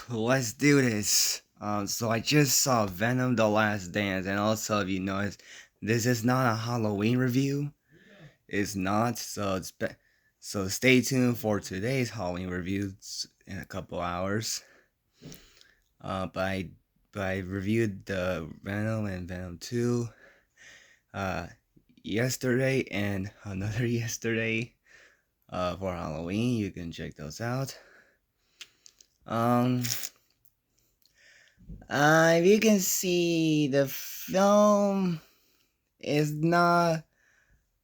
let's do this. So I just saw Venom: The Last Dance, and also if you notice, this is not a Halloween review. It's not. So stay tuned for today's Halloween reviews in a couple hours. But I reviewed the Venom and Venom 2 uh yesterday and another yesterday for Halloween. You can check those out. Um if you can see, the film is not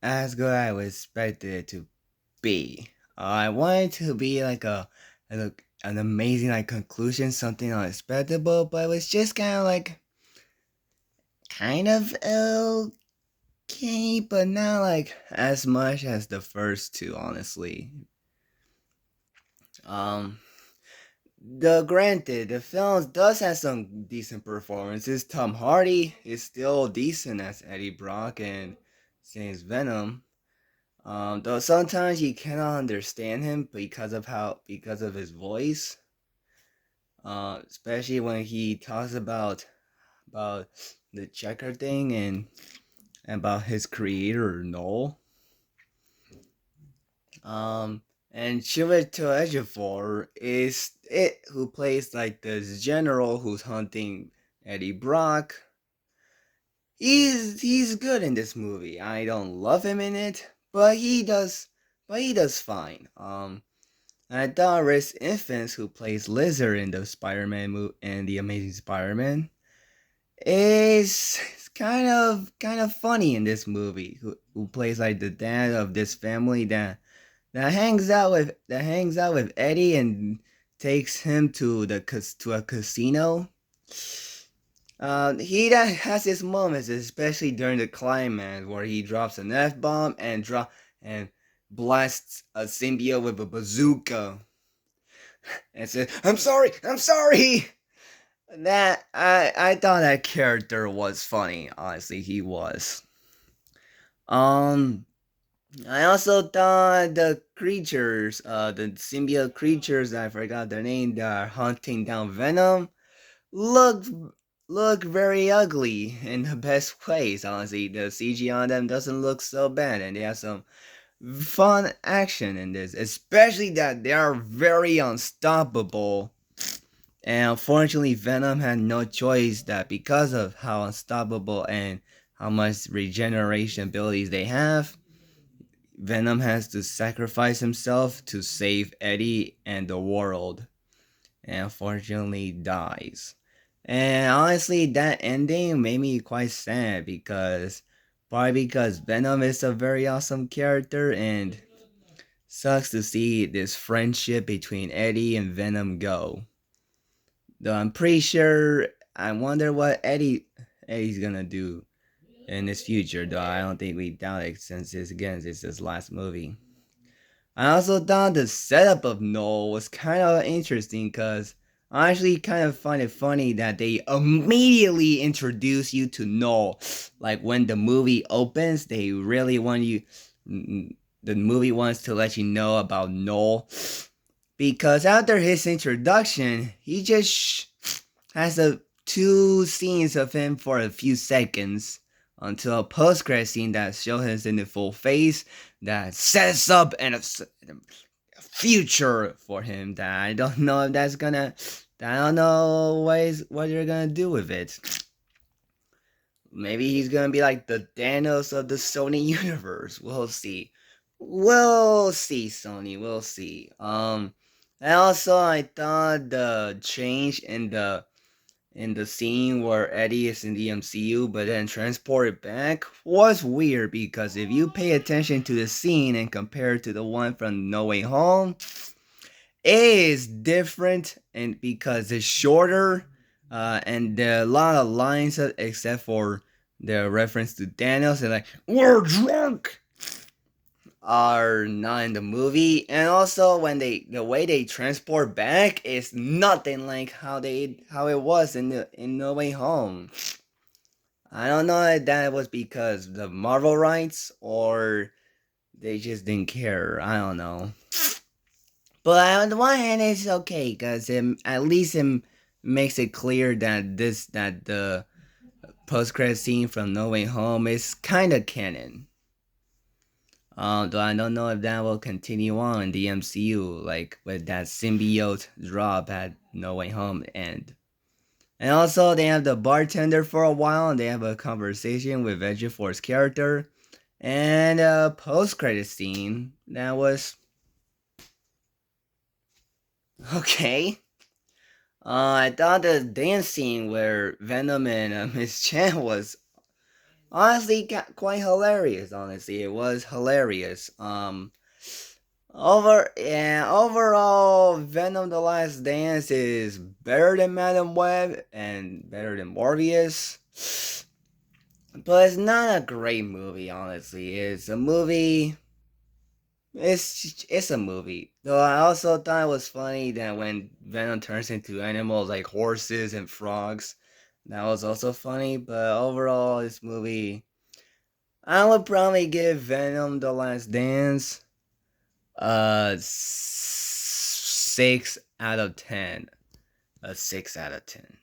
as good as I would expect it to be. I wanted to be like an amazing like conclusion, something unexpected, but it was just kind of okay, but not like as much as the first two, honestly. Um, the granted, the film does have some decent performances. Tom Hardy is still decent as Eddie Brock and Saints Venom. Though sometimes you cannot understand him because of his voice. Especially when he talks about the checker thing and about his creator Noel. Um, and Chiwetel Ejiofor is it who plays like this general who's hunting Eddie Brock. He's good in this movie. I don't love him in it, but he does fine. And I thought Rhys Ifans, who plays Lizard in the Spider-Man movie and the Amazing Spider-Man, is kind of funny in this movie. Who plays like the dad of this family that hangs out with Eddie and takes him to to a casino. He that has his moments, especially during the climax where he drops an F bomb and blasts a symbiote with a bazooka and says, I'm sorry." That I thought that character was funny. Honestly, he was. Um, I also thought the symbiote creatures, I forgot their name, that are hunting down Venom, look look very ugly in the best ways. Honestly, the CG on them doesn't look so bad, and they have some fun action in this, especially that they are very unstoppable. And unfortunately, Venom had no choice that because of how unstoppable and how much regeneration abilities they have, Venom has to sacrifice himself to save Eddie and the world, and unfortunately dies. And honestly, that ending made me quite sad because probably because Venom is a very awesome character and sucks to see this friendship between Eddie and Venom go. Though I'm pretty sure I wonder what Eddie's gonna do in his future, though I don't think we doubt it since it's his last movie. I also thought the setup of Noel was kind of interesting because I actually kind of find it funny that they immediately introduce you to Noel. Like when the movie opens, they really want you. The movie wants to let you know about Noel because after his introduction, he just has a two scenes of him for a few seconds until a post-credit scene that shows him in the full face that sets up a future for him that I don't know if that's gonna. I don't know what you're gonna do with it. Maybe he's gonna be like the Thanos of the Sony universe. We'll see. We'll see, Sony. We'll see. And also I thought the change in the scene where Eddie is in the MCU but then transported back was weird because if you pay attention to the scene and compare it to the one from No Way Home, it is different and because it's shorter and there are a lot of lines except for the reference to Daniels and like we're drunk are not in the movie, and also when the way they transport back is nothing like how it was in No Way Home. I don't know if that was because the Marvel rights or they just didn't care. I don't know. But on the one hand, it's okay because at least it makes it clear that the post credit scene from No Way Home is kind of canon. Though I don't know if that will continue on in the MCU, like with that symbiote drop at No Way Home end. And also, they have the bartender for a while, and they have a conversation with Vegifor's character, and a post-credit scene that was okay. I thought the dance scene where Venom and Miss Chan was honestly quite hilarious. Honestly, it was hilarious. Overall, Venom: The Last Dance is better than Madam Web and better than Morbius. But it's not a great movie, honestly. It's a movie. It's a movie. Though I also thought it was funny that when Venom turns into animals like horses and frogs, that was also funny. But overall, this movie, I would probably give Venom: The Last Dance 6 out of 10. A 6 out of 10.